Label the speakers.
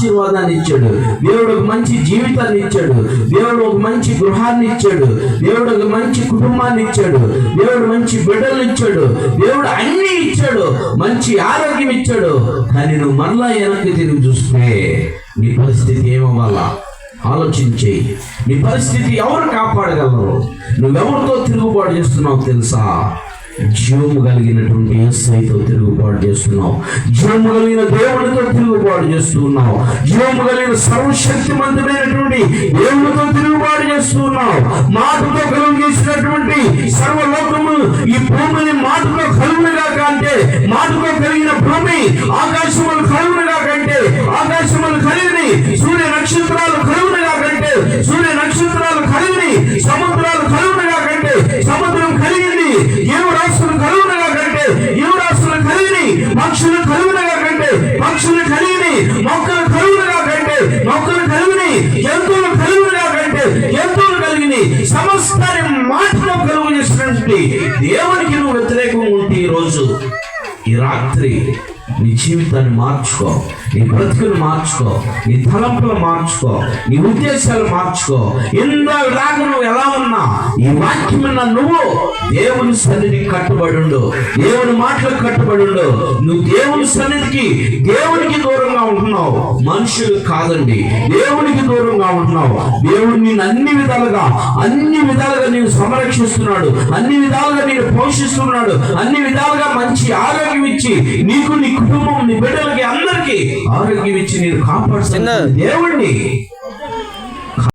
Speaker 1: ఆశీర్వాదాన్ని ఇచ్చాడు. దేవుడు ఒక మంచి జీవితాన్ని ఇచ్చాడు. దేవుడు ఒక మంచి గృహాన్ని ఇచ్చాడు. దేవుడు ఒక మంచి కుటుంబాన్ని ఇచ్చాడు. దేవుడు మంచి బిడ్డలు ఇచ్చాడు. దేవుడు అన్ని ఇచ్చాడు. మంచి ఆరోగ్యం ఇచ్చాడు. కానీ నువ్వు మరలా వెనక్కి తిరిగి చూస్తే నీ పరిస్థితి ఏమవ్వాలా ఆలోచించి. నీ పరిస్థితి ఎవరు కాపాడగలరు? నువ్వెవరితో తిరుగుబాటు చేస్తున్నావు తెలుసా? జీవము కలిగినటువంటి యేసయ్యతో తిరుగుబాటు చేస్తున్నావు. జీవము కలిగిన దేవుడితో తిరుగుబాటు చేస్తున్నావు. జీవము కలిగిన సర్వశక్తిమంతుడైనటువంటి దేవుడితో తిరుగుబాటు చేస్తున్నావు. మాటతో కలుగు చేసినటువంటి సర్వలోకము ఈ భూమిని మాటతో కలుగునుగా కంటే, మాటతో కలిగిన భూమి ఆకాశములు కలుగునుగా కంటే, ఆకాశములు కలిగిని సూర్య నక్షత్రాలు కలుగునుగా కంటే, సూర్య నక్షత్రాలు కలిగిని సముద్రాలు కలుగునుగా కంటే, సముద్రం కలిగింది జీవరాశులు కలుగునగా కంటే, జీవరాశులు కలిగిని పక్షులు కలుగునగా కంటే, పక్షులు కలిగిని మొక్కలు కలుగునగా కంటే, మొక్కలు కలిగిని జంతువులు కలుగునగా కంటే, జంతువులు కలిగిని సమస్తాన్ని మాటలో కలుగు చేసినటువంటి దేవునికి నువ్వు వ్యతిరేకంగా ఉంటే ఈ రోజు, ఈ రాత్రి నీ జీవితాన్ని మార్చుకో, నీ బ్రతుకులు మార్చుకో, నీ తలంపులు మార్చుకో, నీ ఉద్దేశాలు మార్చుకో. ఇందాక నువ్వు ఎలా ఉన్నా ఈ వాక్యం విన్నా నువ్వు దేవుని సన్నిధికి కట్టుబడి ఉండు. దేవుని మాటలకు కట్టుబడి ఉండు. నువ్వు దేవుని సన్నిధికి, దేవునికి దూరంగా ఉంటున్నావు, మనుషులు కాదండి, దేవునికి దూరంగా ఉంటున్నావు. దేవుడు నేను అన్ని విధాలుగా నేను సంరక్షిస్తున్నాడు, అన్ని విధాలుగా నేను పోషిస్తున్నాడు, అన్ని విధాలుగా మంచి ఆరోగ్యం ఇచ్చి నీకు, నీ కుటుంబం, నీ బిడ్డలకి అందరికీ ఆరోగ్యం ఇచ్చి నేను కాపాడుతున్నాను దేవుణ్ణి.